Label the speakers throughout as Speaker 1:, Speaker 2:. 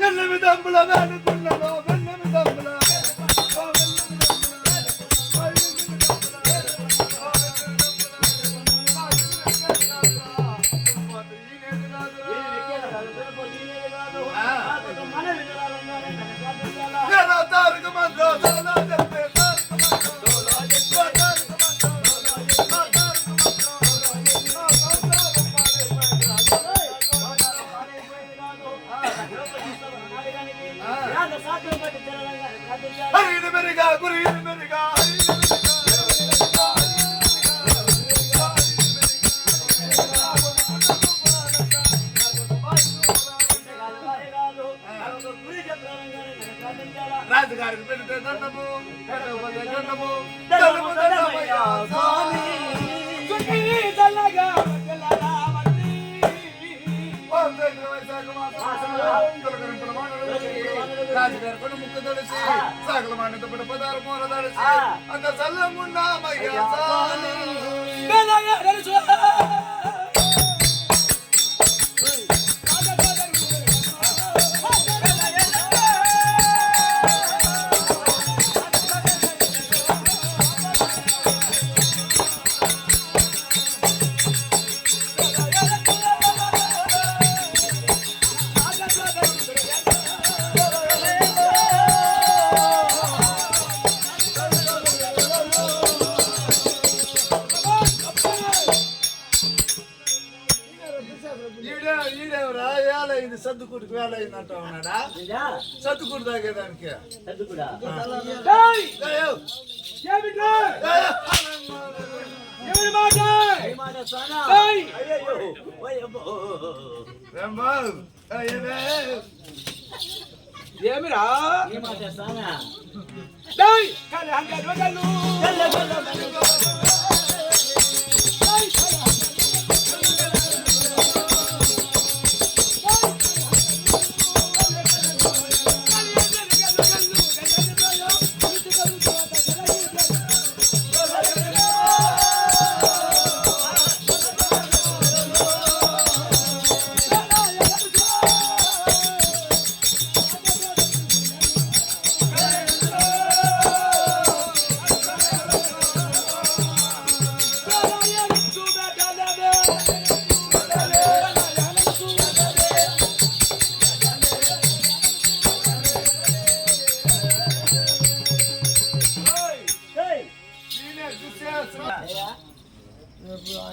Speaker 1: ఎన్నమి దంపుల వేడుకున్నాను వెన్నమి దంపుల రాజుగారికి పెడితే దండము దండము దండము దండమయ్యా స్వామి రాజుగారి కొన్ని ముక్కు తడిసి సగల మాన్యత పడి పదాలు మూల తడిసి అంత చల్లమున్నామయ్యా స్వామి సర్దుకుడికి వేళ అయిందంటా ఉన్నాడా సర్దుకుడు తాగేదానికి
Speaker 2: ఏమిరా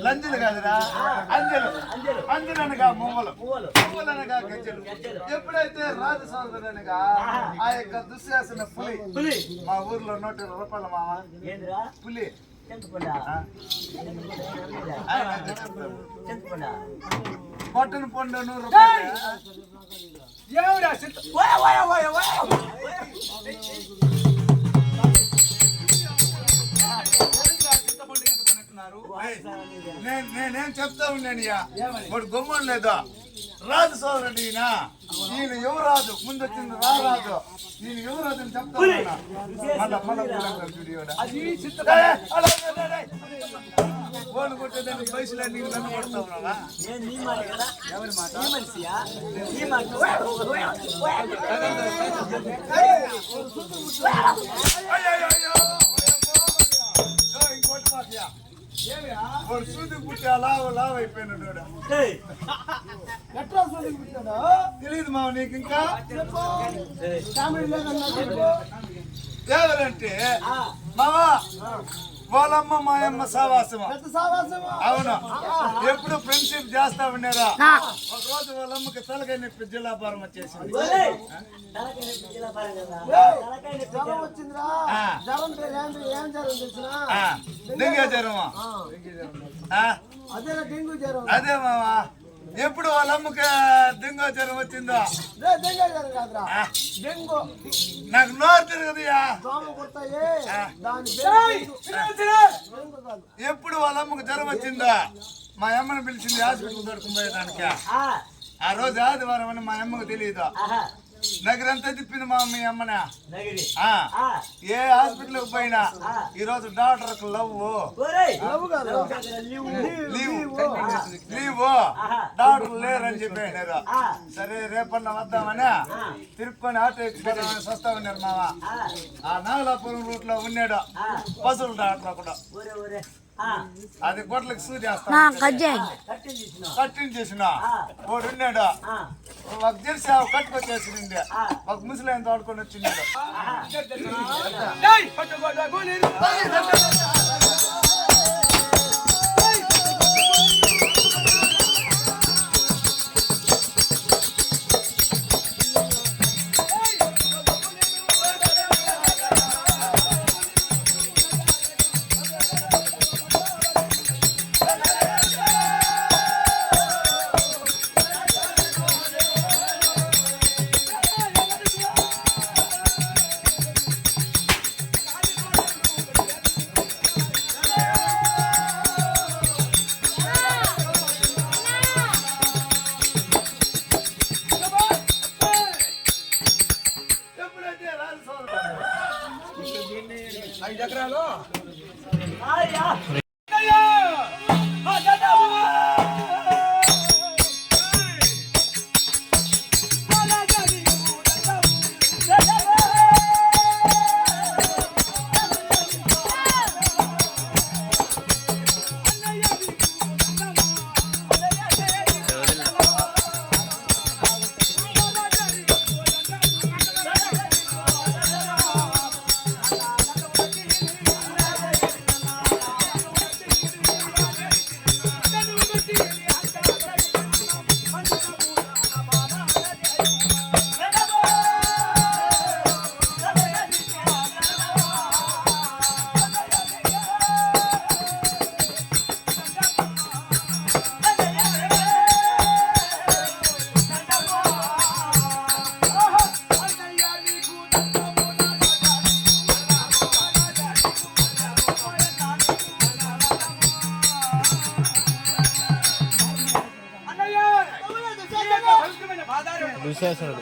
Speaker 1: లంజలు కాదురా అంజలు అంజలు అనగా మువ్వలు మువ్వలు అనగా గజ్జలు ఎప్పుడైతే రాజు సోదరుడు అనగా ఆ యొక్క దుశ్శాసన పులి మా ఊర్లో 120 రూపాయలు మామ పులి పొట్టను పొండు 100 రూపాయలు నేనేం చెప్తా ఉన్నానయ్యా వాడు గొమ్మం లేదా రాజు సోదరుడు ఈయన యువరాజు ముందు వచ్చింది రారాజు నేను యువరాజు అని చెప్తా ఉన్నా ఫోన్ కొట్టేదాన్ని పైసలన్నీ నన్ను కొడతా ఉన్నావా ఎవరి మాట ఇంకోటి మాఫియా వాడు సూది పుట్టి లావ్ అయిపోయినాడు తెలియదు మావ నీకు ఇంకా ఎవరంటే మావా వాళ్ళమ్మ మాయమ్మ సావాసమా అవును ఎప్పుడు ఫ్రెండ్షిప్ చేస్తా ఉన్నారా ఒక రోజు వాళ్ళమ్మకి తలకాయ నొప్పి జిల్లా భారం వచ్చేసింది డెంగ్యూ జ్వరమా అదే మావా ఎప్పుడు వాళ్ళ అమ్మకి డెంగ్యూ జ్వరం వచ్చిందో నాకు నోరు తిరగదుయా ఎప్పుడు వాళ్ళ అమ్మకి జ్వరం వచ్చిందో మా అమ్మని పిలిచింది హాస్పిటల్ దొరుకుని పోయేదానికి ఆ రోజు ఆదివారం అని మా అమ్మకు తెలియదు నగరంతా తిప్పింది మా మీ అమ్మన. ఏ హాస్పిటల్ పోయినా ఈ రోజు డాక్టర్ లీవ్ డాక్టర్ లేరని చెప్పారు. సరే రేపన్న వద్దామని తిరుక్కొని ఆటో ఎక్కిపోదామని వస్తా ఉన్నారు మామ. ఆ నాగలాపురం రూట్ లో ఉన్నాడు పశువుల డాక్టర్ ఒకడు. అది గొడ్లకు సూర్యాస్తా కట్టింగ్ చేసిన వాడు ఉన్నాడు. ఒక తెలిసి కట్టుకొచ్చేసింది. ఒక ముసలాయన తోడుకొని వచ్చినాడు.
Speaker 2: విశేషాలు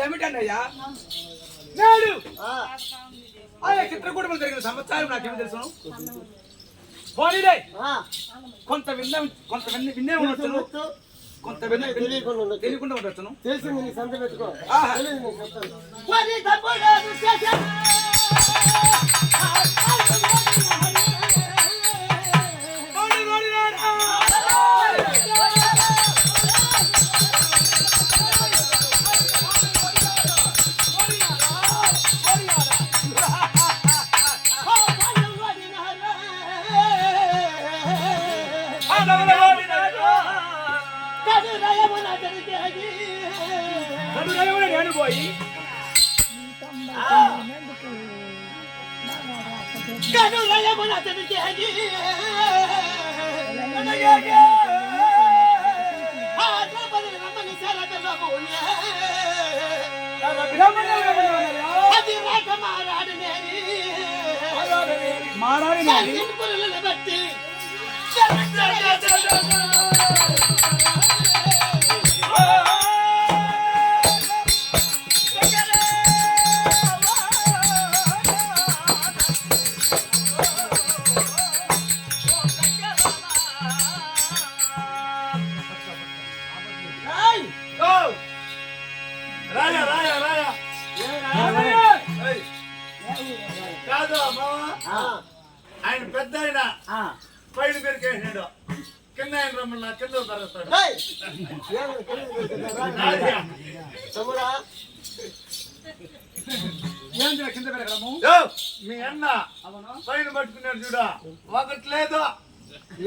Speaker 3: ఏమిటన్నయ్యా నాడు ఆయా చిత్రకూటములు జరిగిన సమాచారం నాకేమి తెలుసు. పోనీలే కొంత విన్నే ఉండొచ్చును, కొంత తెలియకుండా ఉండొచ్చును.
Speaker 4: తెలిసింది సంత పెట్టుకో.
Speaker 3: నేను పోయి మారాడి బట్టి
Speaker 1: ఓ! రాయా రాయా రాయా ఏయ్! కాదు మామ ఆయన పెద్ద ఆయన పైన పెరికేసినాడు కింద ఆయన రమ్మన్నా కింద పెరుగుతాడు
Speaker 2: తమ్ముడా
Speaker 3: ఏంటి కింద పెరగడము?
Speaker 1: మీ అన్న పైన పట్టుకున్నాడు చూడ ఒకటి లేదు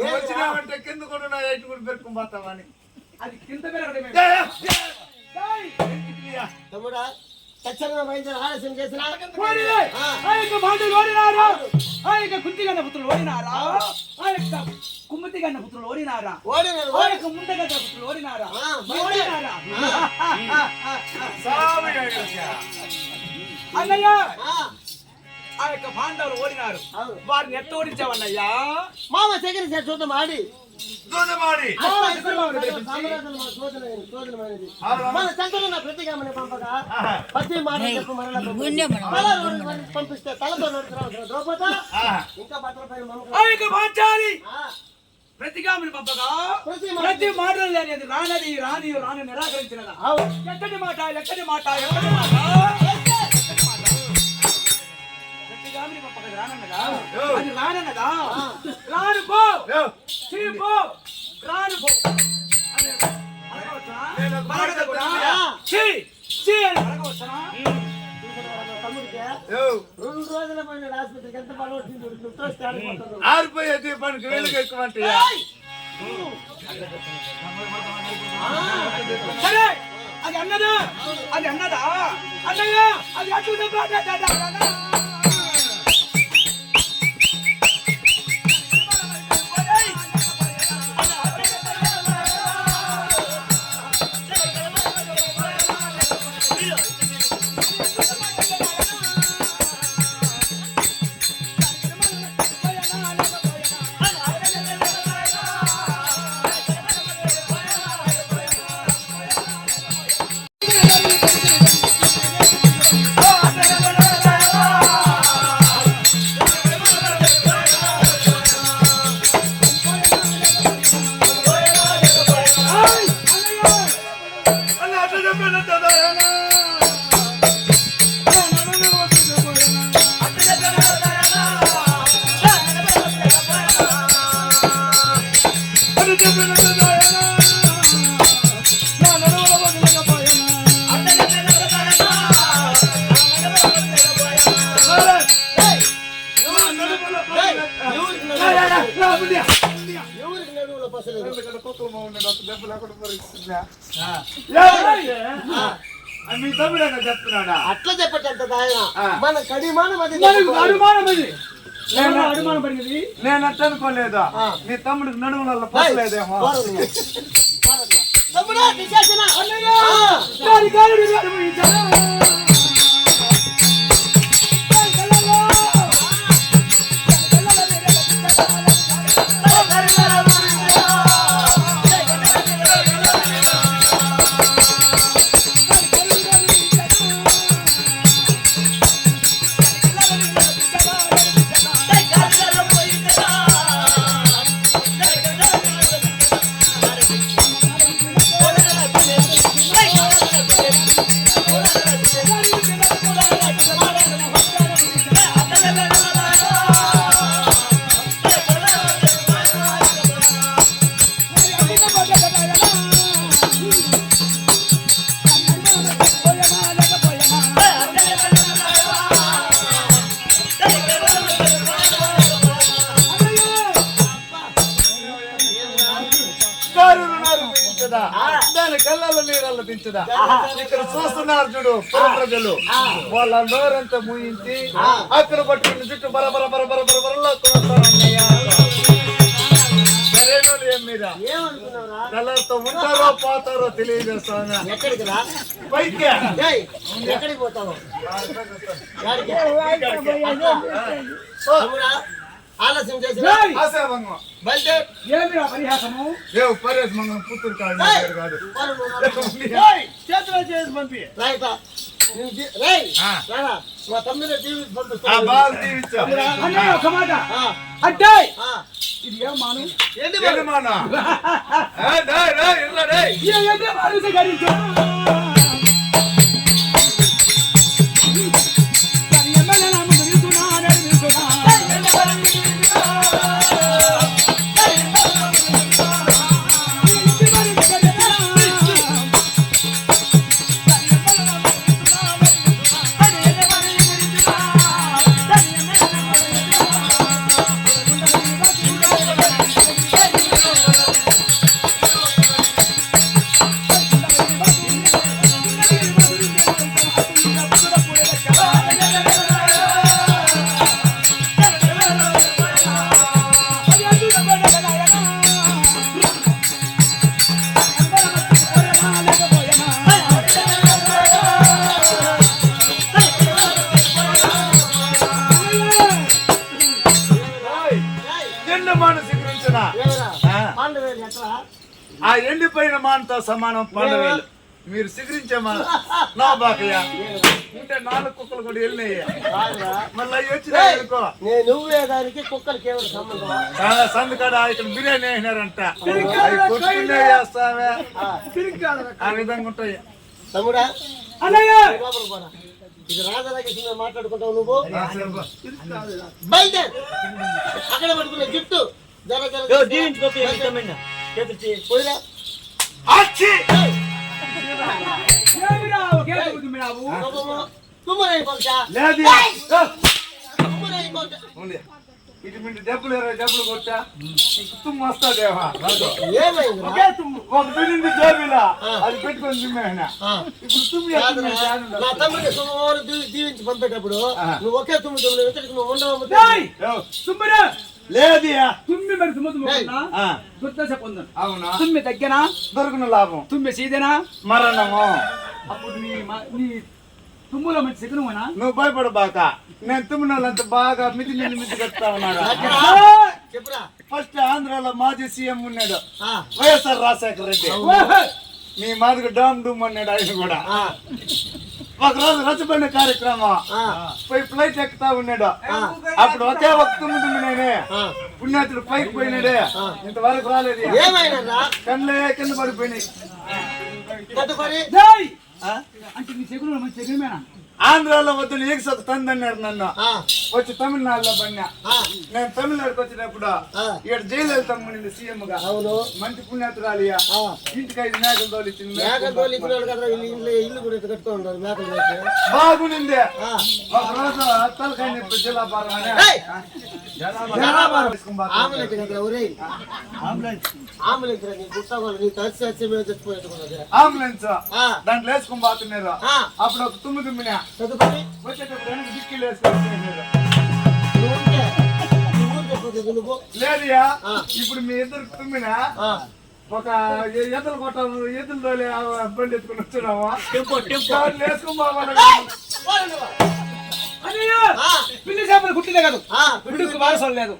Speaker 1: వచ్చినామంటే కింద కూడా నా ఎటు కూడా పెరుకుని పోతావని
Speaker 3: అది కింద పెరగడమే.
Speaker 2: తమ్ముడా తక్షణ వైద్య ఆలస్యం చేసిన
Speaker 3: ఓడిలే! ఆ యొక్క భాండవులు ఓడినారా? ఆ యొక్క కుంతిగన్న పుత్రులు ఓడినారా? ఆ యొక్క కుమ్మతిగన్న పుత్రులు ఓడినారా? ఆ యొక్క ముండగన్న పుత్రులు ఓడినారా? ఓడినారా? అన్నయ్య ఆ యొక్క పాండవులు ఓడినారు. వారిని ఎట్ట ఓడించావన్నయ్యా?
Speaker 2: మామ సెకండ్ చూద్దాం ఆడి
Speaker 1: దూదమాడి
Speaker 2: మన సంతలో ప్రతిగామని పంపగా ప్రతి మాట చెప్పు పంపిస్తే తలతో ద్రౌపద ఇంకా బట్టల పైన
Speaker 3: ఆ యొక్క పాంచాలి ప్రతిగామిని పంపగా ప్రతి మాటలు లేనిది రానది రాని రాని నిరాకరించినదా? ఎక్కడి మాట ఎక్కడి మాట ఎక్కడి మాట ప్రతిగామిని పంపగా రానన్నదా? అది రానన్నదా? రాను పో పో రాను పో అని అడగవచ్చునా? చీ చీ అని అడగవచ్చునా?
Speaker 2: తమ్ముడికి 2 రోజుల పైన ఆసుపత్రికి ఎంత పని
Speaker 1: ఆరిపోయే దీపానికి వేలుగా ఎక్కువ అంటే
Speaker 3: సరే అది అన్నదా అది అన్నదా అన్నయ్య అది అటు
Speaker 1: మీ తమ్ముడు చెప్తున్నాడా?
Speaker 2: అట్లా చెప్పటంత మన కడిమానం అది
Speaker 3: అనుమానం అది అనుమానం పడినది.
Speaker 1: నేను అట్ట అనుకోలేదా నీ తమ్ముడికి నడుములలో పోసలేదేమో
Speaker 2: తమ్ముడా విశేషణ
Speaker 1: దాని కళ్ళలో నీళ్ళల్లో దించదా? ఇక్కడ చూస్తున్నారు చూడు ప్రజలు వాళ్ళ నోరంతా ముయించి అక్కడ పట్టుకుని చుట్టూ బరబర బరబర బరబరలో కళ్ళతో ఉంటారో పోతారో తెలియదు స్వామి.
Speaker 2: ఎక్కడికి రా
Speaker 1: పైకి
Speaker 2: ఎక్కడికి పోతావు ఆలస్యం చేసి
Speaker 1: ఆశాభంగం
Speaker 3: పరిహాసము
Speaker 1: పరేష్ మంగం పుత్తూరు కాదు
Speaker 2: చేతిలో చేసి పంపి రైట్ రేయ్ రారా మా తమ్ముడే టీవీ పంపిస్తాను
Speaker 1: బాగా దీవించు
Speaker 3: అన్నయ్య ఒక మాట అంటే ఇది ఏం మాను
Speaker 1: ఏంటి మానా
Speaker 3: ఏంటి మాను గడించు
Speaker 1: ఆ ఎండిపోయిన మానతో సమానం పండుగలు మీరు సిగరించే మాన నా బాకయ్యా ఉంటే 4 కుక్కలు కూడా వెళ్ళినాయ్యా మళ్ళీ అవి వచ్చినాయి అనుకో
Speaker 2: నువ్వే దానికి కుక్కలకి ఏమైనా సంబంధం
Speaker 1: సందుకాడ ఇక్కడ బిర్యానీ వేసినారంట అవి కొట్టుకునే చేస్తావే ఆ విధంగా ఉంటాయి
Speaker 2: తమ్ముడా
Speaker 3: అన్నయ్య
Speaker 2: ఇది రాజరాజేశ్వరి మాట్లాడుకుంటావు నువ్వు బయట అక్కడ పట్టుకున్న గిఫ్ట్
Speaker 1: ఇటు మింటి డబ్బులు 20 డబ్బులు కొట్టా తుమ్ము వస్తాదేవా ఒక బిడ్డింది జోబీలా అది పెట్టుకొని తుమ్మేనా ఇప్పుడు తుమ్మి
Speaker 2: దీవించి పంపేటప్పుడు నువ్వు ఒకే నువ్వు ఉండవు
Speaker 1: లేదు
Speaker 3: తుమ్మి మరి తుమ్ము
Speaker 1: అవునా
Speaker 3: తుమ్మి తగ్గిన
Speaker 1: దొరుకున లాభం
Speaker 3: తుమ్మి సీదేనా
Speaker 1: మరణము
Speaker 3: అప్పుడు నీ తుమ్ములో మంచి సిగ్గునా
Speaker 1: నువ్వు భయపడబాక నేను తుమ్మినోళ్ళంత బాగా మిది కడతా ఉన్నాడు ఫస్ట్ ఆంధ్రాలో మాజీ సీఎం ఉన్నాడు వైఎస్ఆర్ రాజశేఖర రెడ్డి మీ మాదిరి డామ్ డూమ్ అన్నాడు ఆయన కూడా ఒకరోజు రచ్చబండ కార్యక్రమం పోయి ఫ్లైట్ ఎక్కుతా ఉన్నాడు అప్పుడు ఒకే ఒక తుమ్మినేనే పుణ్యాతుడు పైకి పోయినాడే ఇంతవరకు రాలేదు కళ్ళే కింద పడిపోయినాయి
Speaker 3: అంటే నీ చెగులు మంచి చెగుమేనా
Speaker 1: ఆంధ్రాలో వద్దు ఏకసొక తందన్నారు నన్ను వచ్చి తమిళనాడులో పడినా నేను తమిళనాడుకి వచ్చినప్పుడు ఇక్కడ జయలలిత మునింది సీఎం గా మంచి పుణ్యాతురాలియా ఇంటికి 5 మేకలు తోలిచ్చింది బాగునింది ఒక రోజు తలకాయ నొప్పి జిల్లాపారం అంబులెన్స్ దాంట్లో వేసుకొని పోతున్నారు అప్పుడు ఒక తుమ్మినా లేదయా ఇప్పుడు మీ ఇద్దరు తుమ్మినా ఒక ఎద్దులు కొట్టాము ఎద్దులు తోలే బండి ఎత్తుకుని వచ్చాము వేసుకొని పోవాలి
Speaker 3: పిల్లి చేపలు కుట్టిందే కాదు పిడుకు వారసం లేదు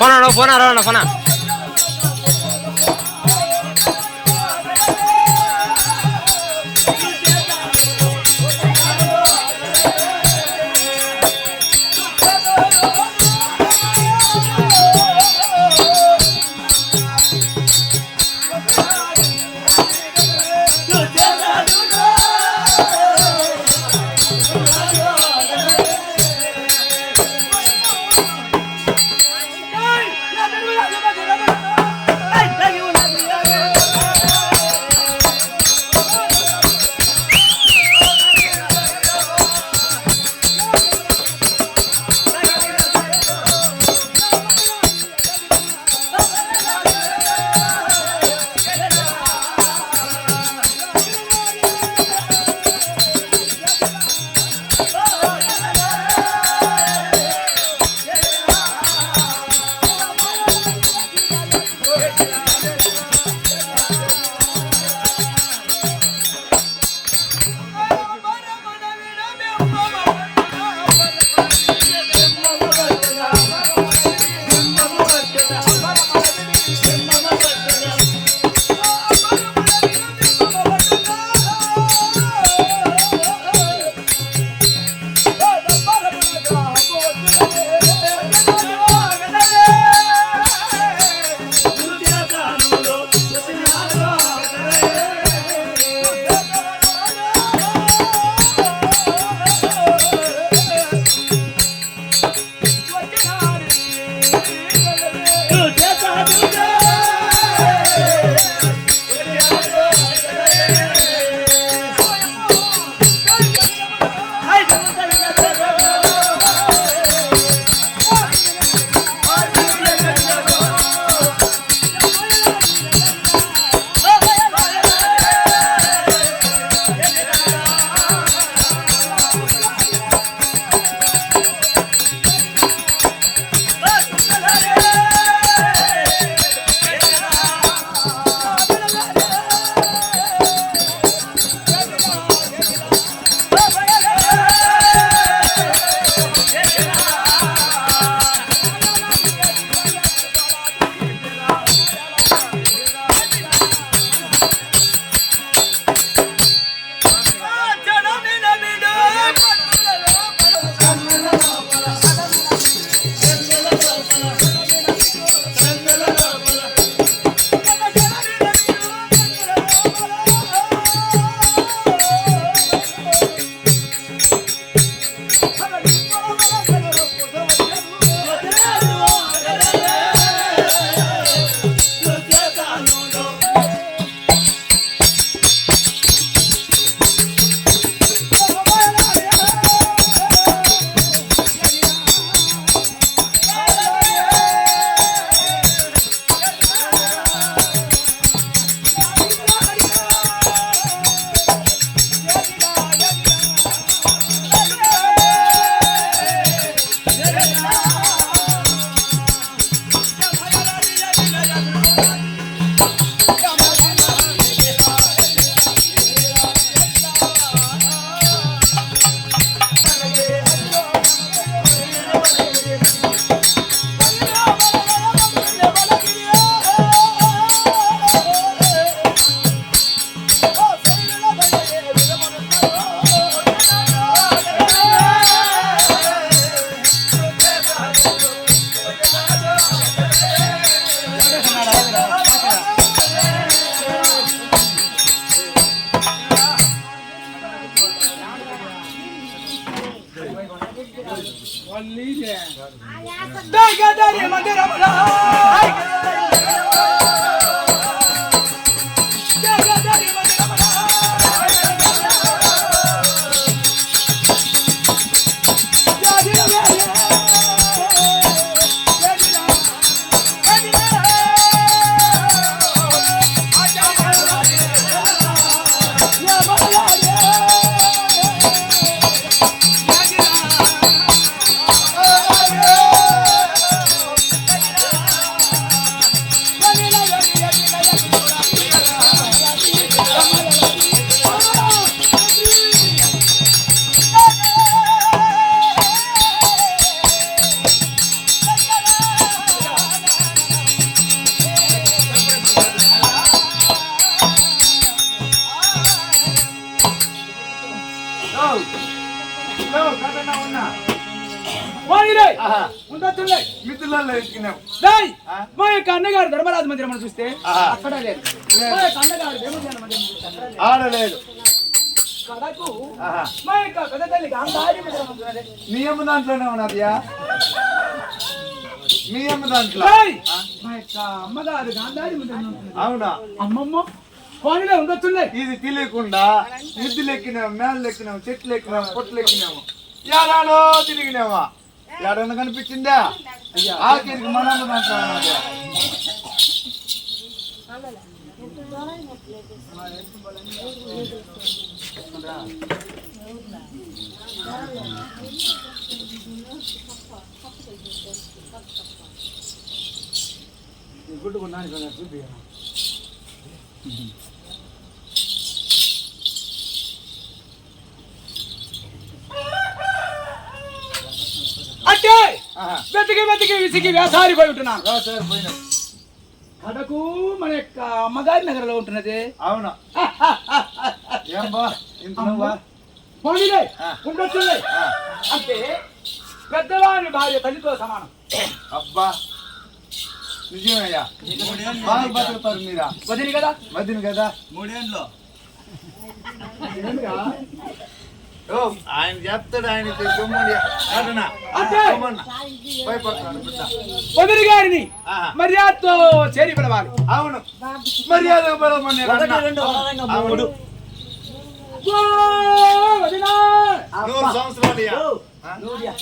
Speaker 4: போனா
Speaker 3: ఉండొచ్చులే.
Speaker 1: మిత్రులలో ఎక్కినాం.
Speaker 3: డేయ్,
Speaker 1: ఆ?
Speaker 3: మా యొక్క అన్నగారు ధర్మరాజు మందిరం అని చూస్తే
Speaker 1: ఆహా.
Speaker 3: అక్కడ లేదు. మా యొక్క అన్నగారు ధర్మరాజు మందిరం చూస్తే అక్కడ లేదు.
Speaker 1: ఆడలేదు.
Speaker 3: కడకు
Speaker 1: ఆహా.
Speaker 3: మా యొక్క పెద్ద తల్లి గాంధారి మందిరం ఉన్నది.
Speaker 1: మీ అమ్మ దాంట్లోనే ఉన్నదియా? మీ అమ్మ దాంట్లో?
Speaker 3: డేయ్,
Speaker 1: ఆ?
Speaker 3: మా యొక్క అమ్మగారు గాంధారి మందిరం ఉన్నది.
Speaker 1: అవునా?
Speaker 3: అమ్మమ్మ పనిలో ఉండొచ్చులే.
Speaker 1: ఇది తెలియకుండా మిద్దులు ఎక్కినాం, మేళ్ళు ఎక్కినాం, చెట్లు ఎక్కినాం, పొట్లు ఎక్కినాము, ఏడాడో తిరిగినామా? ఏడన్నా కనిపించిందా? ఆఖరికి మనమ్మ దాంట్లో ఉన్నది.
Speaker 3: అంటే
Speaker 1: ఆహా.
Speaker 3: వెతికి విసిగి వేసారిపోయి ఉంటున్నాను.
Speaker 1: రా సార్ పోయినాం.
Speaker 3: కడకు మన యొక్క అమ్మగారి నగరంలో ఉంటున్నది.
Speaker 1: అవునా? ఏం బా ఇంట్లో
Speaker 3: పోనీలే,
Speaker 1: ఆ.
Speaker 3: ఉండొచ్చులే. అంటే పెద్దవాని భార్య తల్లితో సమానం.
Speaker 1: అబ్బా నిజమయ్యా, బాగా బతుకుతారు మీరా.
Speaker 3: వదిలి కదా
Speaker 1: మధ్యన కదా ఓ, ఆయన చెప్తాడు. ఆయన భయపడతాడు బిడ్డ.
Speaker 3: వదిలి గారిని
Speaker 1: ఆహా.
Speaker 3: మర్యాదతో చేరి పిలవాలి.
Speaker 1: అవును, మర్యాద బలమని
Speaker 2: ఒకటి రెండు వదలంగా మూడు.
Speaker 3: ఓ వదినా,
Speaker 1: 100 సంవత్సరాలు ఇయ్య. ఆ?
Speaker 2: నూడియా.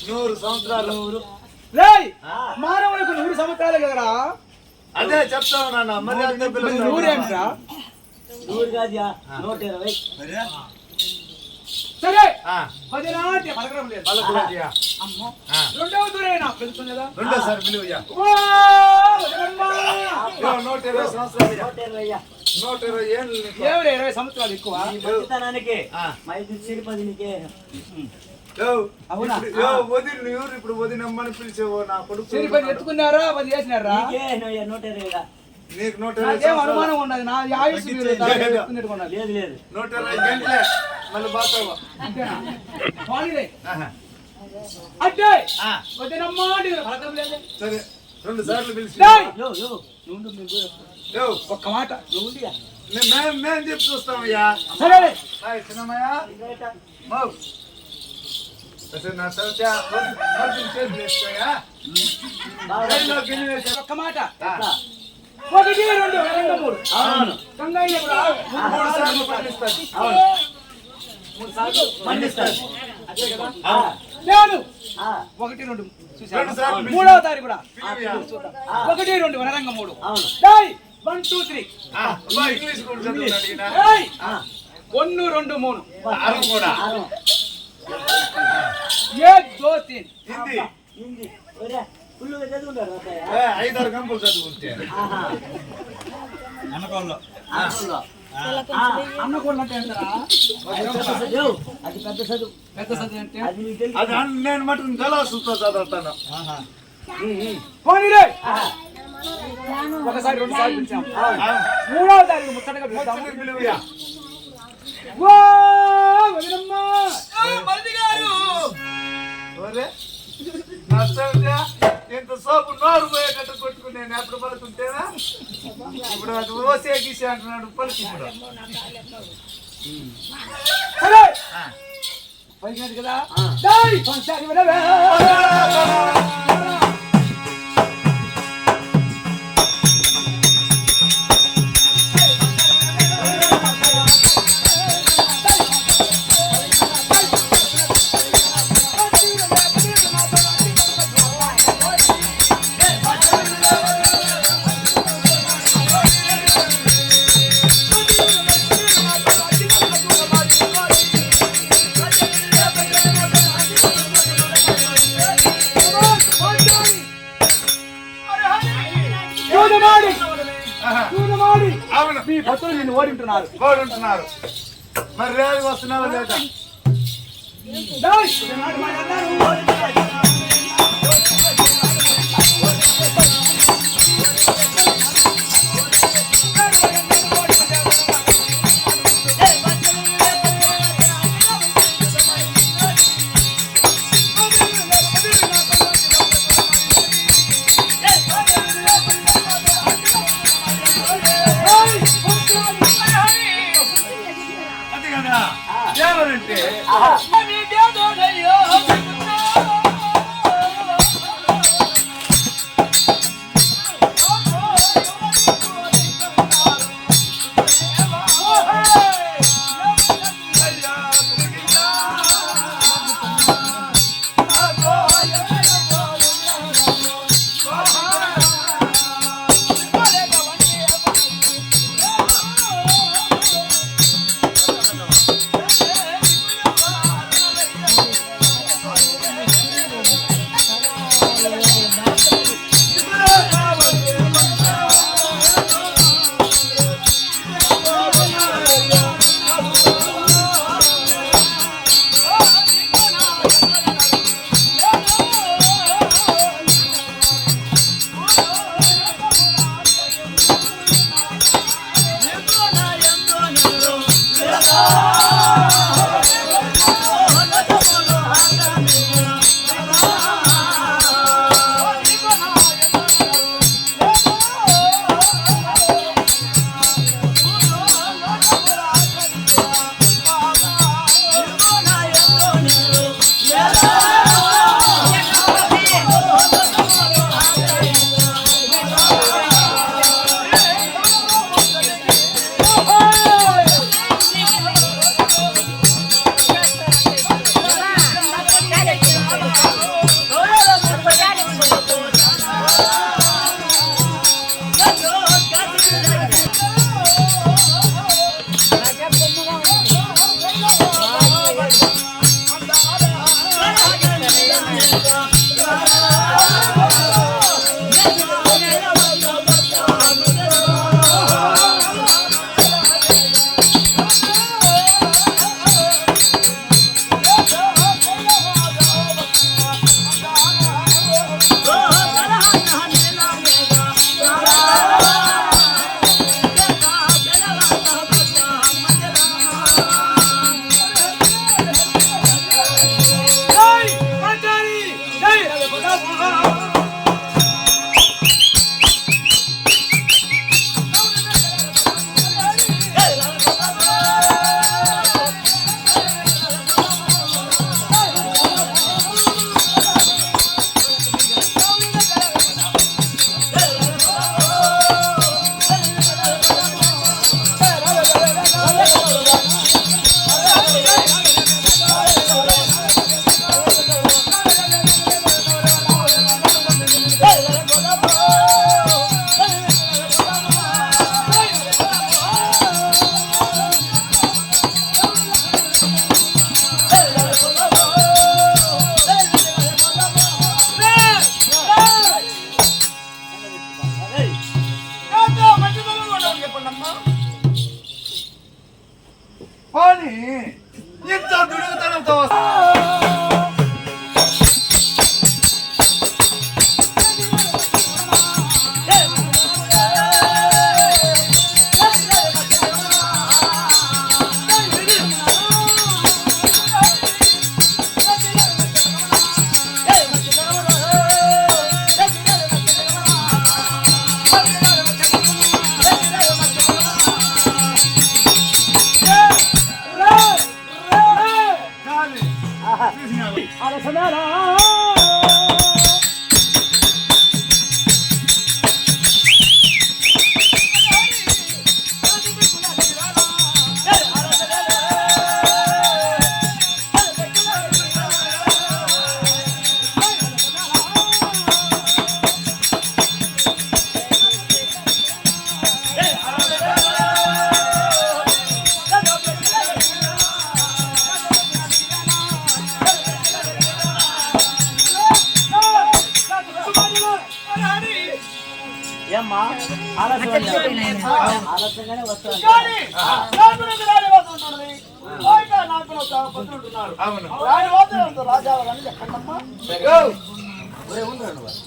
Speaker 1: 100 సంవత్సరాలు.
Speaker 3: రేయ్, మానవులకు 100 సంవత్సరాలు కదరా.
Speaker 1: అదే చెప్తావు నాన్న, మర్యాద
Speaker 3: నూరేంట్రా?
Speaker 2: నూరు కాదుయా, 120.
Speaker 3: సరే, వదినా అంటే పలకడం లేదు. అమ్మో,
Speaker 1: ఆ.
Speaker 3: రెండవ దూరేనా పెరుగుతుంది కదా.
Speaker 1: రెండోసారి పిలువయ్యా.
Speaker 3: ఓ వదినమ్మా.
Speaker 1: 120 సంవత్సరాలు ఇయ్య.
Speaker 2: 120.
Speaker 1: 120 ఏళ్ళు నీకు.
Speaker 3: ఏమిటి 20 సంవత్సరాలు ఎక్కువ?
Speaker 2: ఈ మంచితనానికి
Speaker 1: ఆ.
Speaker 2: మైదు సిరిపది నీకే.
Speaker 1: యో,
Speaker 3: అవునా?
Speaker 1: ఇప్పుడు- యో, వదిన ఎవరు ఇప్పుడు వదినమ్మని పిలిచేవో నా కొడుకు.
Speaker 3: సరి పది ఎత్తుకున్నారా, పది చేసినారా?
Speaker 2: నీకే 120.
Speaker 1: నీకు 120
Speaker 3: నాకేం
Speaker 1: సంవత్సరాలు.
Speaker 3: అనుమానం ఉన్నది. నా ఆయుష్ మీరు ఎత్తుకున్నట్టుగా ఉన్నది.
Speaker 2: లేదు లేదు.
Speaker 1: 120 గంటలే మళ్ళీ బాతావా.
Speaker 3: అంతేనా? పోనీలే.
Speaker 1: ఆహా.
Speaker 3: అంటే
Speaker 1: ఆ,
Speaker 3: వదినమ్మా అంటే పలకడం లేదు.
Speaker 1: సరే 2 సార్లు పిలిచి
Speaker 3: డేయ్,
Speaker 2: యో యో.
Speaker 3: నుండు మీరు
Speaker 1: యో,
Speaker 3: ఒక్క మాట.
Speaker 2: నూడియా.
Speaker 1: మేము చెప్పి చూస్తామయ్యా.
Speaker 3: సరేలే.
Speaker 1: హాయ్ చిన్నమ్మయ్య. మౌ. అసలు నా సౌత్యా నోటిని చేసి వేసుకోయా. రైల్లో గిన్నె వేసి.
Speaker 3: ఒక్క మాట.
Speaker 1: ఆ,
Speaker 3: 1 2 3.
Speaker 2: అవును.
Speaker 3: గంగయ్య కూడా
Speaker 1: 3 సార్లు పండిస్తాడు.
Speaker 2: అవును. 3 సార్లు పండిస్తాడు.
Speaker 3: అదే కదా.
Speaker 2: ఆ.
Speaker 3: నేను
Speaker 2: ఆ.
Speaker 3: 1 2
Speaker 1: 2
Speaker 3: చూశాను.
Speaker 1: సార్లు పిలిచి.
Speaker 3: 3వ తారీఖు కూడా
Speaker 1: పిలువయ్యా.
Speaker 3: 1 2 వనరంగ 3.
Speaker 2: అవును.
Speaker 3: డేయ్ 1 2 3.
Speaker 1: ఆ, అబ్బా, ఇంగ్లీష్ కూడా చదువుతున్నాడు ఈయన.
Speaker 3: డేయ్
Speaker 2: ఆ.
Speaker 3: 1 2 3.
Speaker 1: ఆరు కూడా.
Speaker 2: ఆరు.
Speaker 3: 1 2 3.
Speaker 1: హిందీ.
Speaker 2: హిందీ. ఒరే, ఫుల్లుగా చదువుకుంటాడు అత్తయ్య.
Speaker 1: 5-6 గంటలు చదువుకుంటే.
Speaker 2: ఆహా.
Speaker 1: అనకంలో.
Speaker 2: ఆరులో.
Speaker 3: అన్నకోళ్ళు అంటే ఏంటరా?
Speaker 2: యో, అది పెద్ద చదువు.
Speaker 3: పెద్ద చదువు అంటే
Speaker 2: అది నీకు తెలుసు.
Speaker 1: అది నేను మటుకు గలాసుతో చదువుతాను.
Speaker 3: పోనీలే.
Speaker 2: ఆహా.
Speaker 3: ఒకసారి 2 సార్లు పిలిచాం.
Speaker 1: ఆ,
Speaker 3: 3వ తారీఖు ముచ్చటగా పిలుస్తాం.
Speaker 1: వచ్చిన పిలువయ్యా.
Speaker 3: ఓ వదినమ్మా.
Speaker 1: ఒరే, నా సౌత్యా, ఇంత సోపు నోరు పోయేటట్టు కొట్టుకుని నేను ఎప్పుడు పలుకుంటేనా? ఇప్పుడు అది ఓసే గీసే అంటున్నాడు, పలుకు ఇప్పుడు.
Speaker 3: సరే,
Speaker 1: ఆ.
Speaker 3: పలికినది కదా. డేయ్ పంచారి వినవే.
Speaker 1: ఆహా. అవును,
Speaker 3: మీ భక్తులు నిన్ను ఓడి ఉంటున్నారు.
Speaker 1: కోరుంటున్నారు. మరి రేపు వస్తున్నావా లేదా?
Speaker 3: డేయ్, ఈనాడు మా అన్నారు.
Speaker 2: ఏమ్మా ఆలస్యంగానే వస్తాను.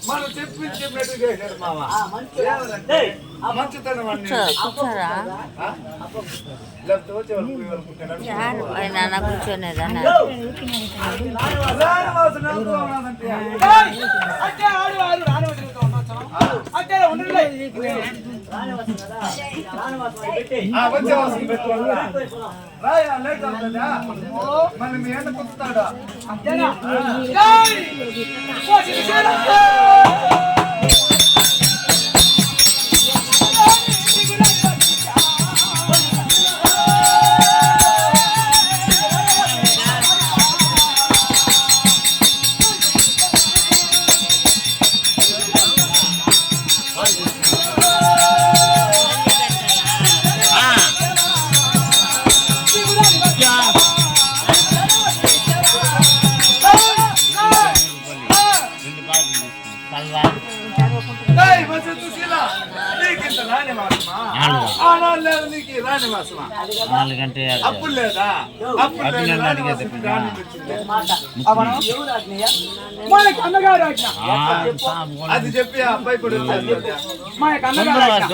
Speaker 1: మనం చెప్పినట్టు చేశాడు మామ. మంచితనం అన్ని లేకపోతే వచ్చే వాళ్ళు పోయే వాళ్ళు పుట్టినాడు.
Speaker 4: కూర్చోనేదా
Speaker 3: అంటే ఆడవారు రానివద్దు అంటే ఉండలే
Speaker 1: వచ్చే వాసన పెట్టుకోవాలా రాయా లేట్ అవుతుందా మళ్ళీ మీ ఎండ కుత్తాడా
Speaker 3: అంతేనా
Speaker 1: అప్పుడు లేదా అప్పుడు
Speaker 3: మనకి అన్నగారు
Speaker 1: అది చెప్పి ఆ అబ్బాయి కూడా
Speaker 3: మనకి అన్నగారు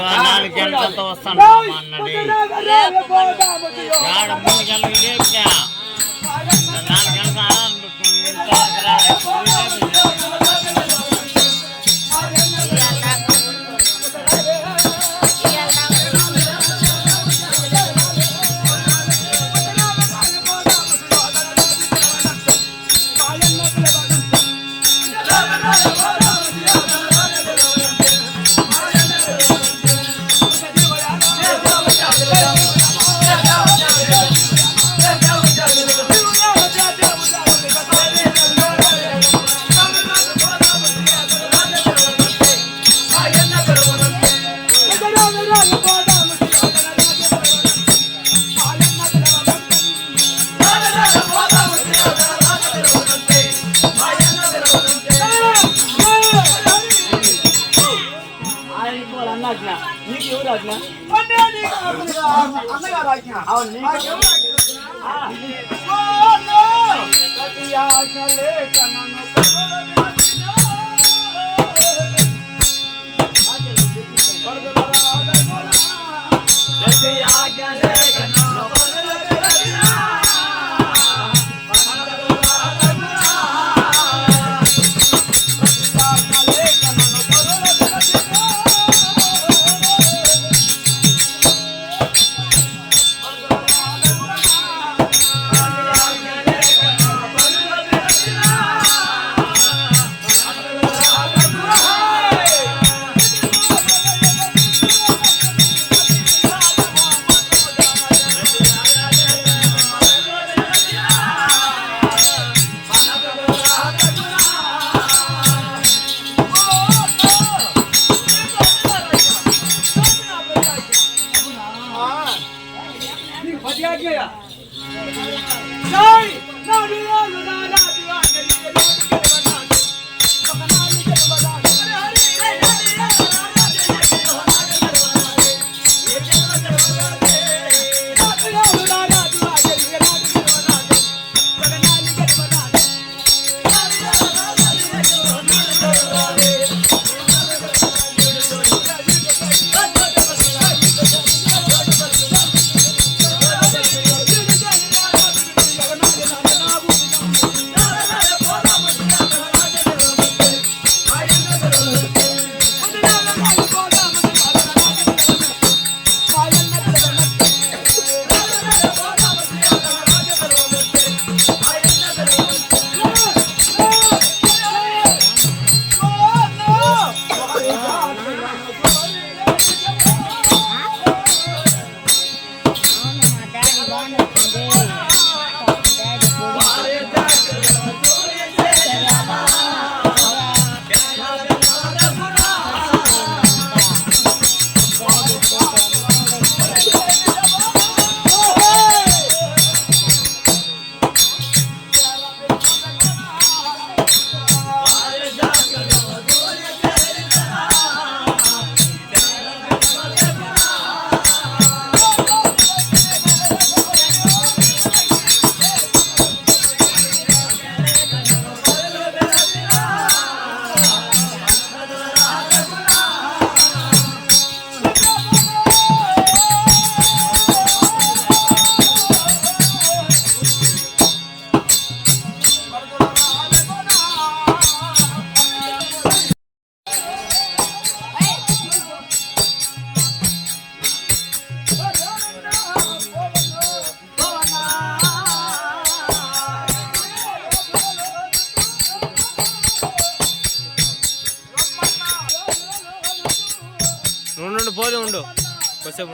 Speaker 5: పోదు ఉండు కొద్దిసేపు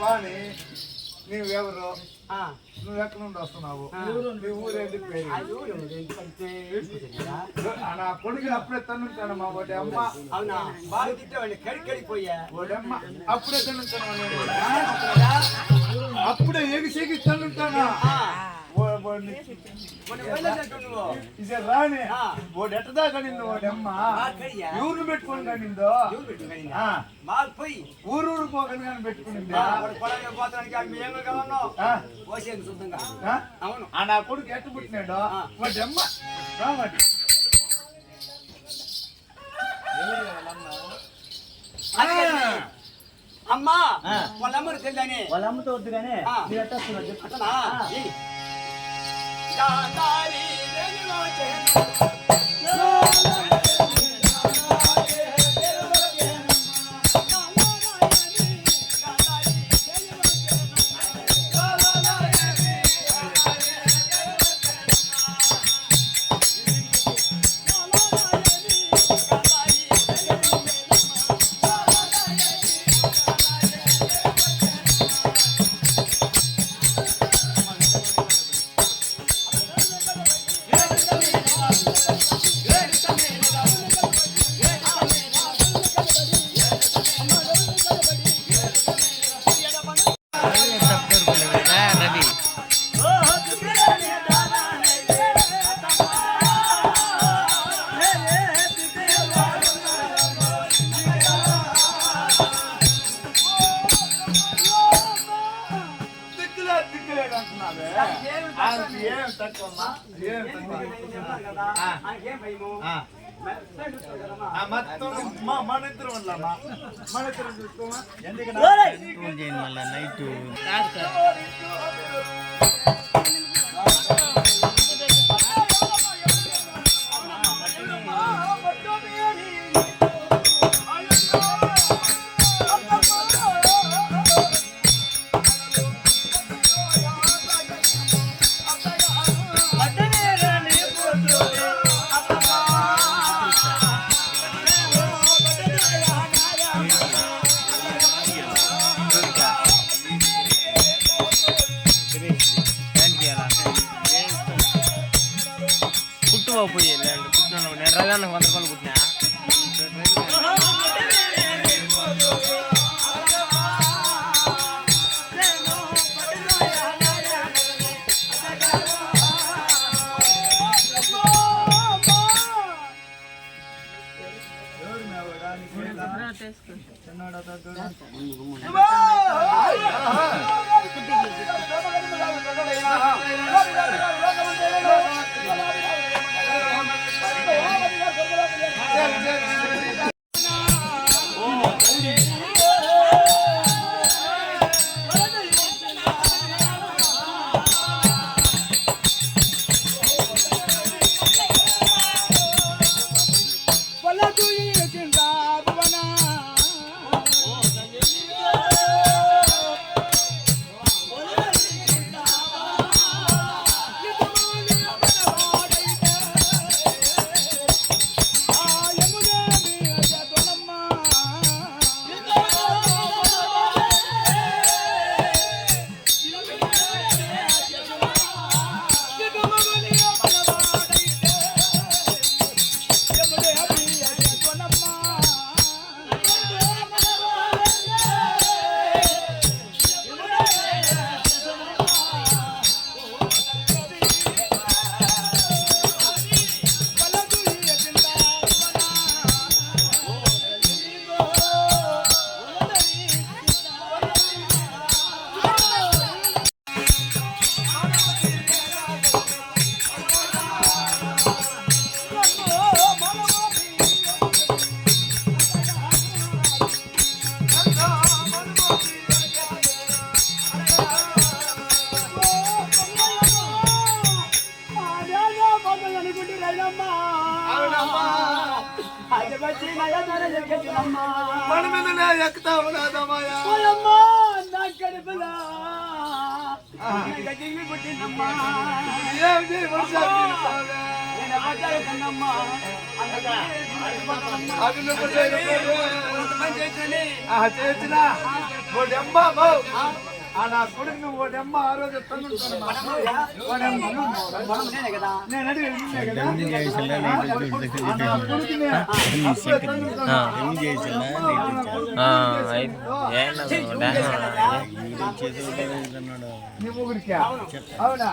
Speaker 1: వాణి నువ్వెవరు? నువ్వు ఎక్కడ నుండి వస్తున్నావు? నీ ఊరు ఎందుకు పేరు? నా కొడుకు అప్పుడే తన్నుంటాను మా ఒకటి అమ్మ.
Speaker 3: అవునా బాగా తిట్టేవాడిని కడిపోయా
Speaker 1: ఓడమ్మ అప్పుడే తన్నుంటాను అప్పుడే ఎగిసేగి తన్నుంటాను. ఇదే రాని ఓడి ఎట్టదాకా నిన్ను ఓడమ్మ ఊరు పెట్టుకొని కానిందో
Speaker 3: పోయి
Speaker 1: ఊరు పోకని కానీ పెట్టుకునింది.
Speaker 3: అవును
Speaker 1: నా కొడుకు ఎట్టు పుట్టినాడు వాడమ్మ రామటి
Speaker 3: అమ్మా వాళ్ళమ్మరు తెలియని
Speaker 2: వాళ్ళ అమ్మతో వద్దు కానీ మీరు ఎట్లా వస్తున్నారు చెప్పు.
Speaker 3: అతనా
Speaker 1: మన ఇద్దరు వల్లమ్మా మన ఇద్దరు చూసుకోమా
Speaker 2: నైట్ పోయి నేను రజానికి 100 రూపాయలు కుట్టినా
Speaker 1: మన మీదనే ఎక్కుతా ఉన్నదమ్మయ్యా
Speaker 3: ఓయమ్మా నా కడుపులా గజిమి పుట్టినమ్మా
Speaker 1: ఏమిటి వర్షాలు తీరుతావే?
Speaker 3: నేను బజారు కన్నమ్మా
Speaker 1: అది నువ్వు చేసిన ఓడెమ్మ బావు నా కొడుకు నువ్వు ఓడెమ్మ ఆ రోజు నేను అడిగి కదా నీ ముగ్గురికి అవునా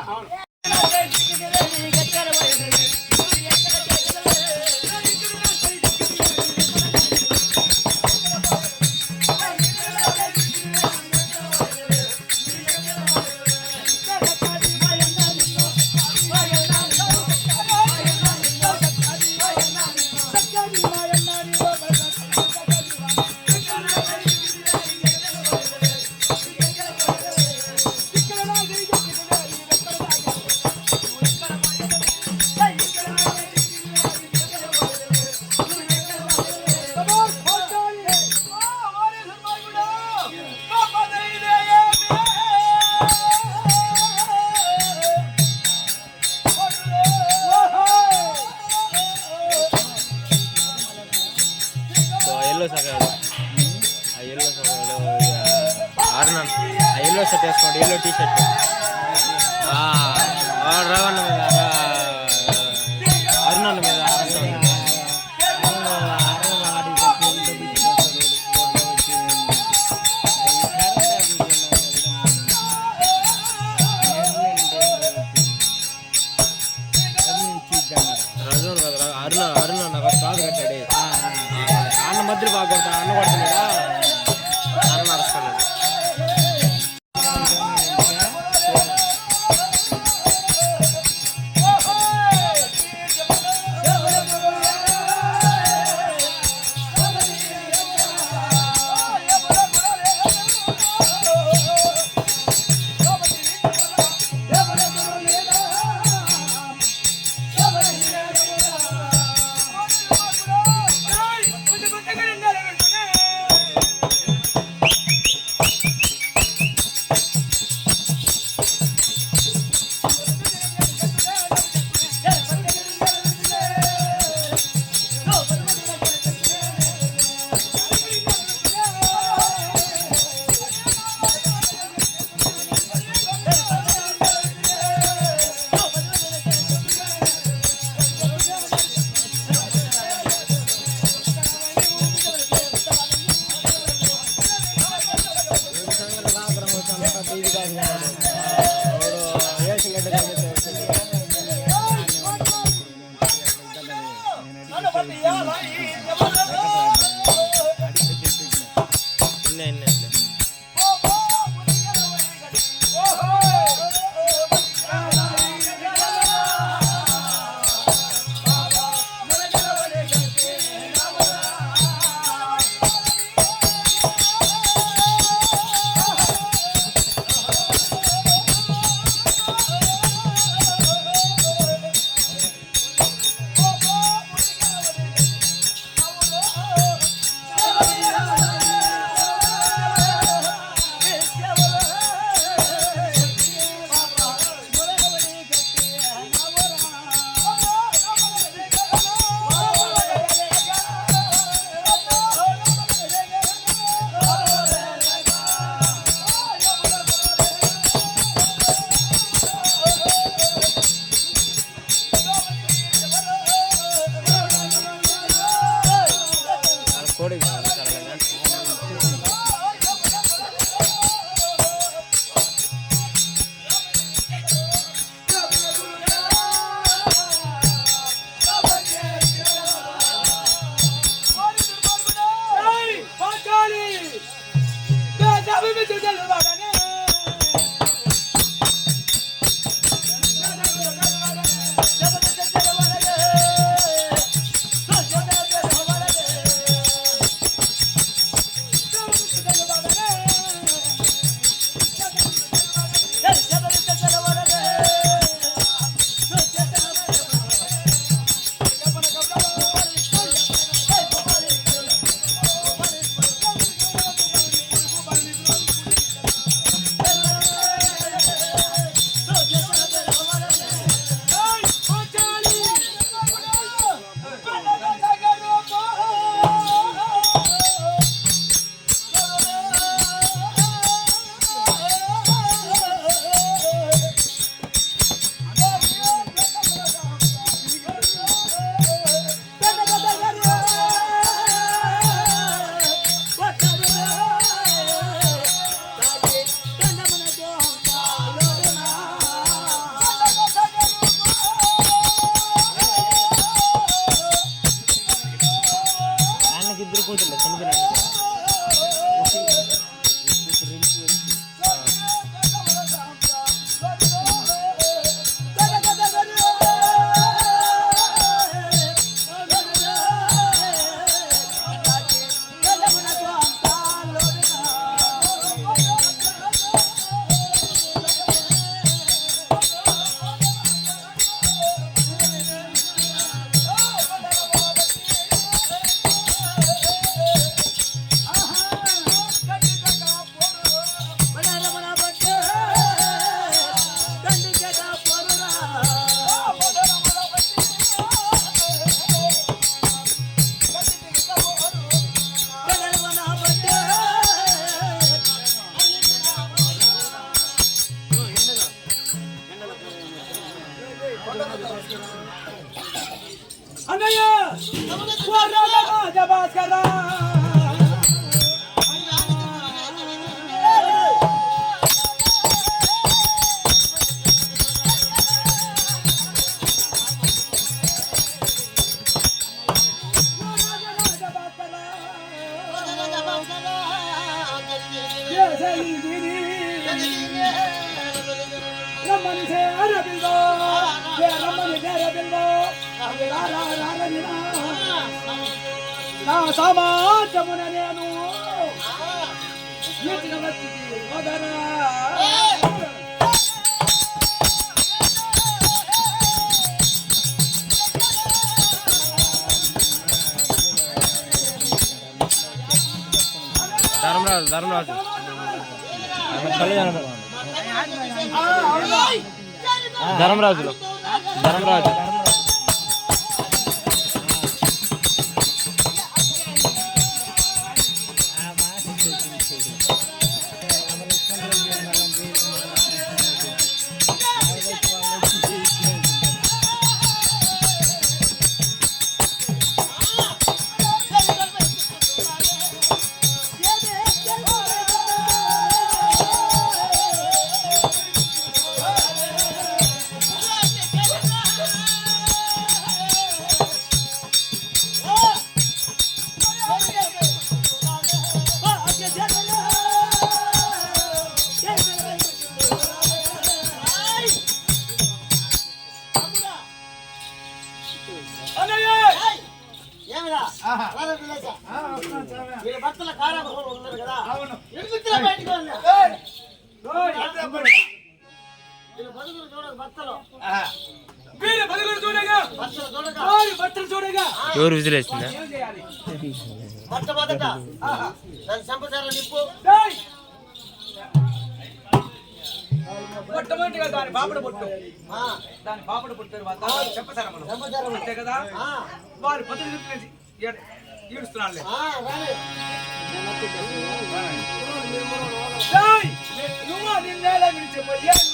Speaker 5: ఎల్లో షర్ట్ వేసుకోండి ఎల్లో టీ షర్ట్ రవణ మీద అరుణాల మీద అరుణ నాకు కాదు కట్టాడు అన్న మధ్యలో బాగా కొడతా అన్న కొడుతున్నాడా అన్న నడుస్తున్నాడు
Speaker 3: అన్నయ్య భాస్కర రమ్మని చేరబిల్దో రమ్మని చేరబిల్దో నా సమాజమున నేను వదరా
Speaker 5: ధర్మరాజు ధర్మరాజులు ధర్మరాజు
Speaker 2: భర్తల కారాబహులు ఉన్నారు కదా
Speaker 1: అవును
Speaker 2: ఎందుకు బయటకు బతుకులు చూడదు భర్తలు
Speaker 3: భర్తలు చూడగా
Speaker 5: ఎవరు విజిలేసిందా
Speaker 2: భర్త మొదట దాని సంపదారం నిప్పు
Speaker 3: మొట్టమొదటిగా దాని పాపడ పుట్టు దాని పాపడ పుట్టు తర్వాత చెప్పసారమ్మలు అంతే కదా వారు పదులు ఈడుస్తున్నాను నువ్వు నిన్నేలా విడిచిపోయాను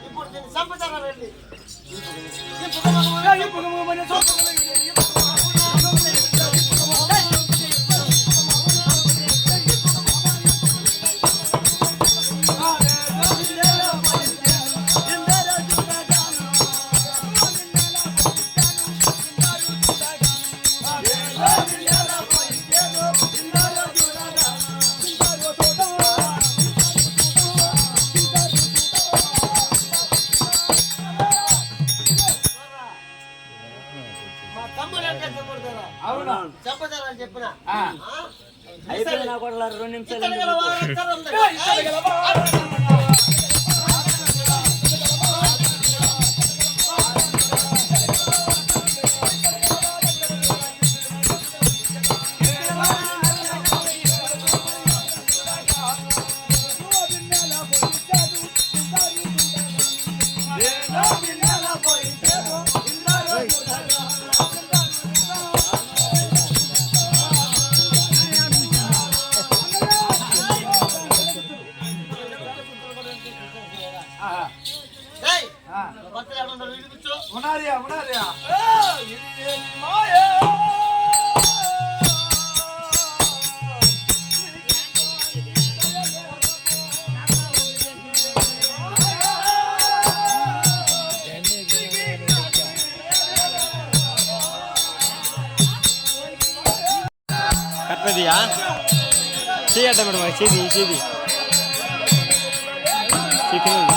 Speaker 2: ఇప్పుడు దీన్ని సంపదారం వెళ్ళి
Speaker 1: అవునా
Speaker 2: చెప్పదారని చెప్పిన
Speaker 3: అయిపోయింది నా కూడా 2 నిమిషాలు
Speaker 1: ఉన్నారియా ఉన్నారియా
Speaker 5: కట్టదియా చేయట మేడం చేది చేది చికెన్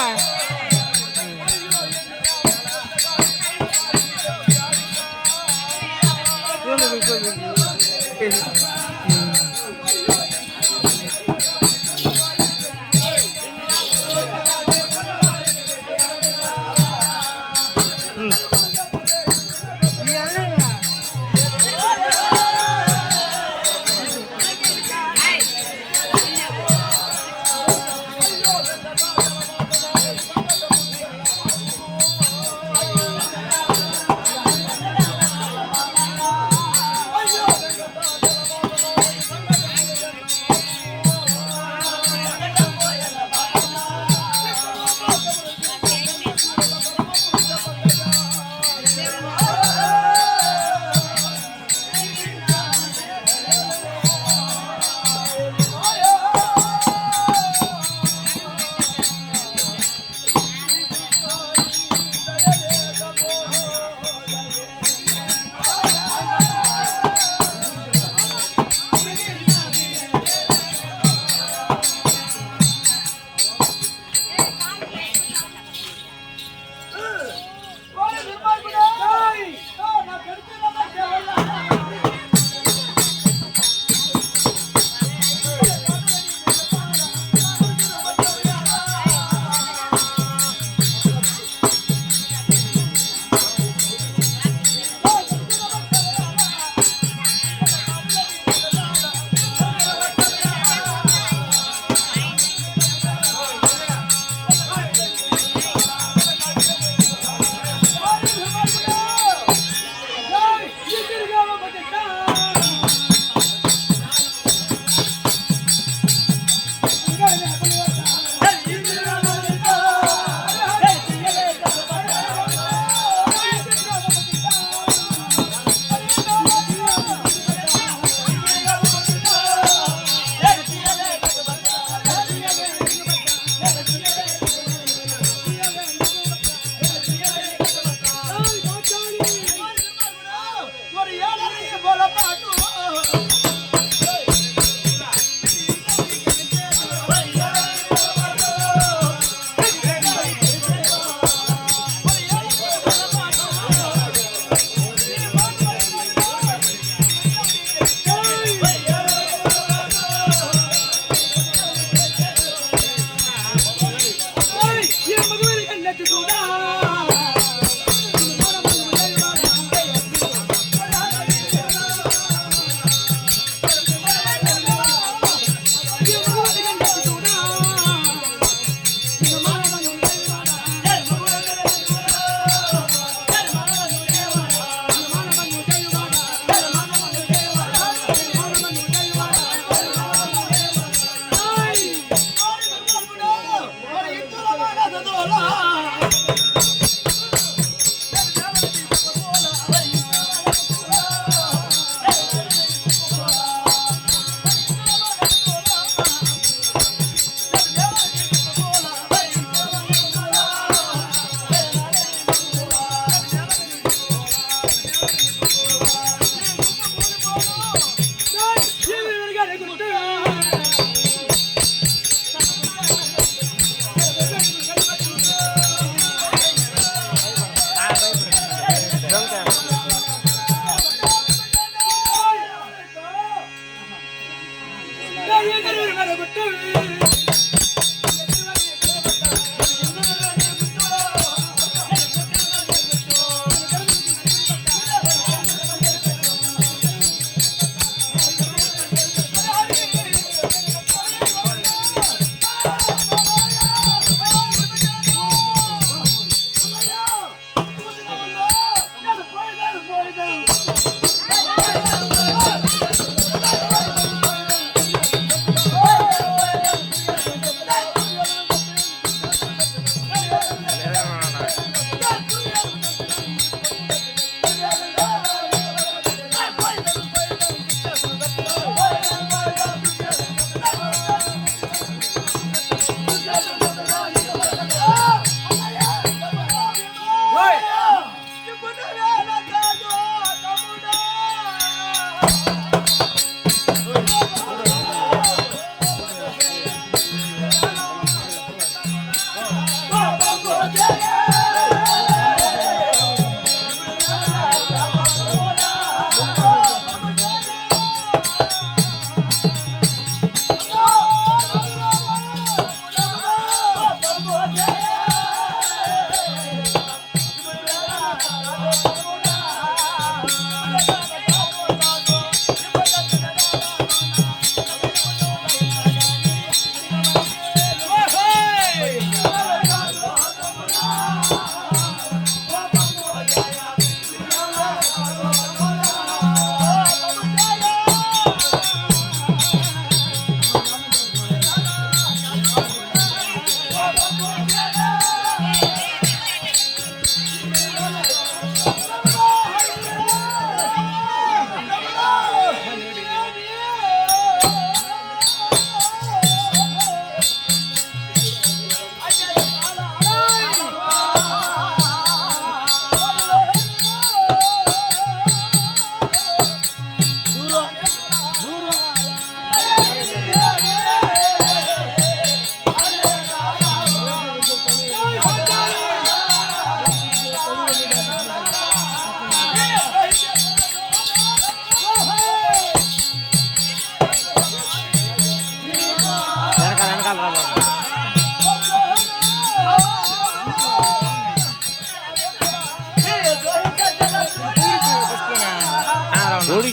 Speaker 5: போங்க.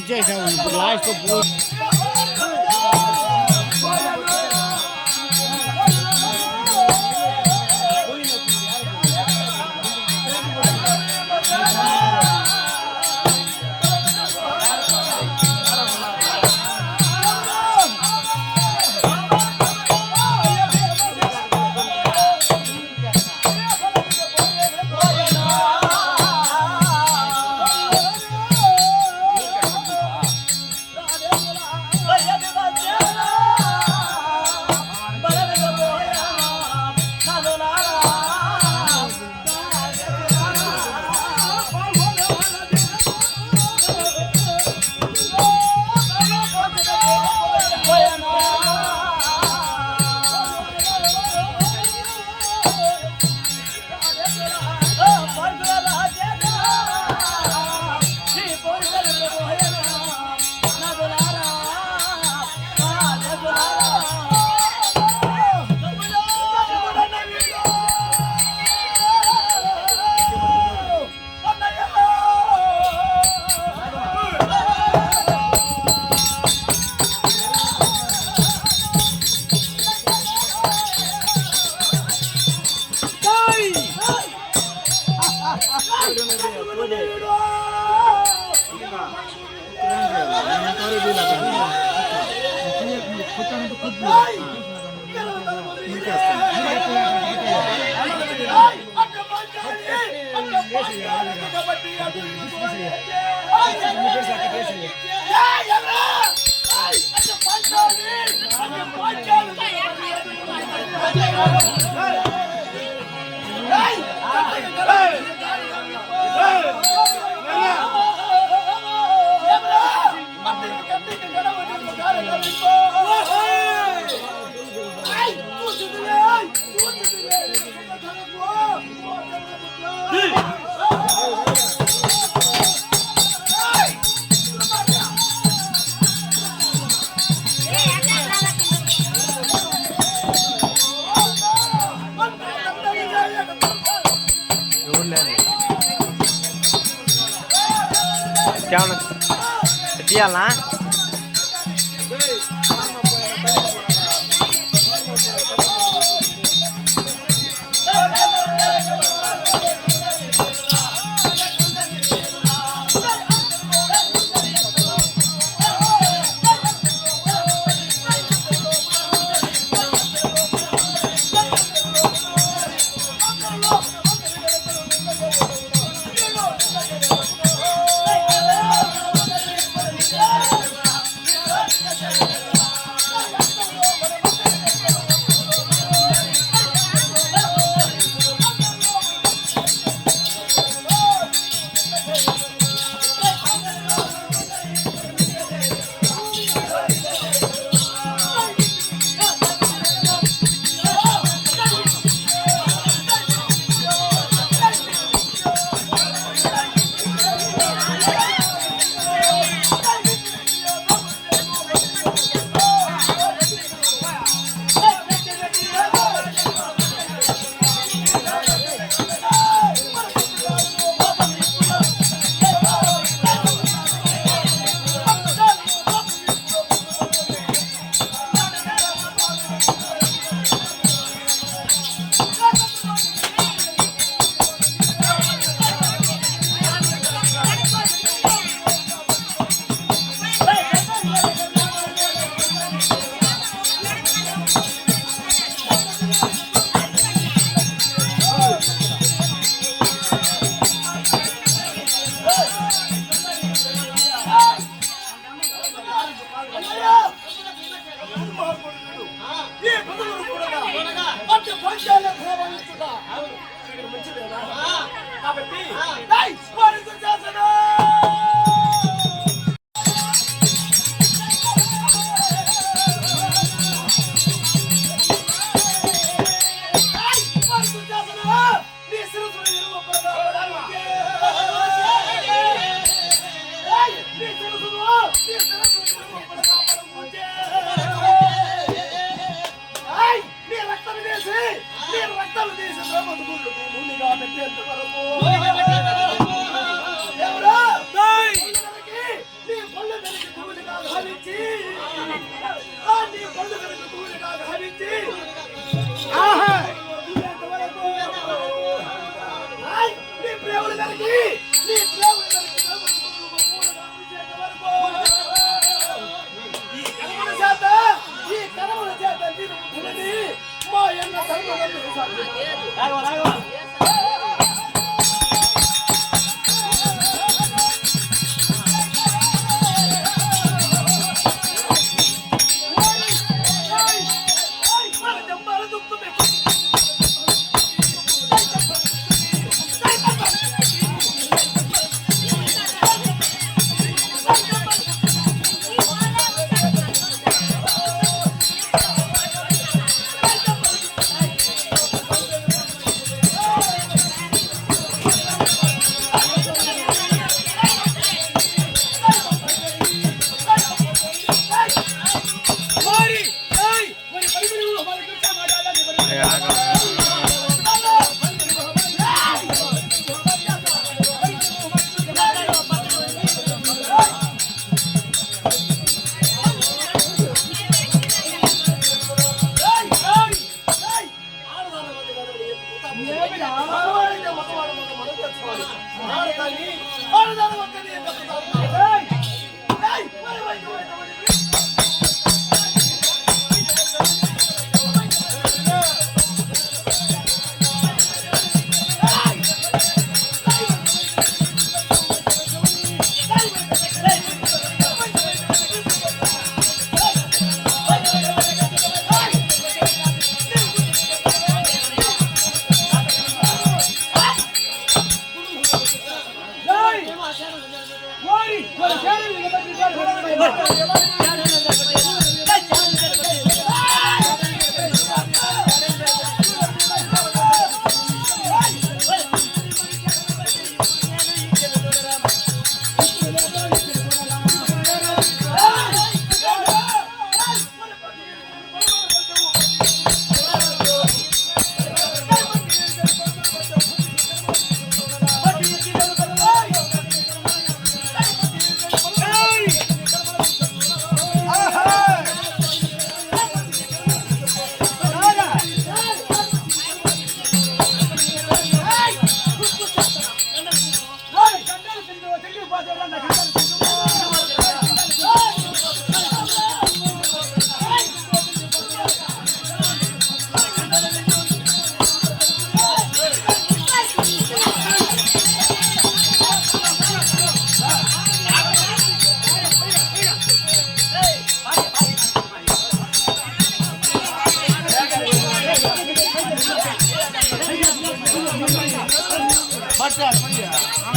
Speaker 5: ఇచ్చేసాము ఇప్పుడు లాస్ట్ తీయాలనా
Speaker 1: రక్తాలు తీసి ప్రభుత్వం పెట్టేంత వరకు
Speaker 3: ஓடி ஒரு சேரன் இங்க பத்தி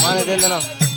Speaker 5: மானே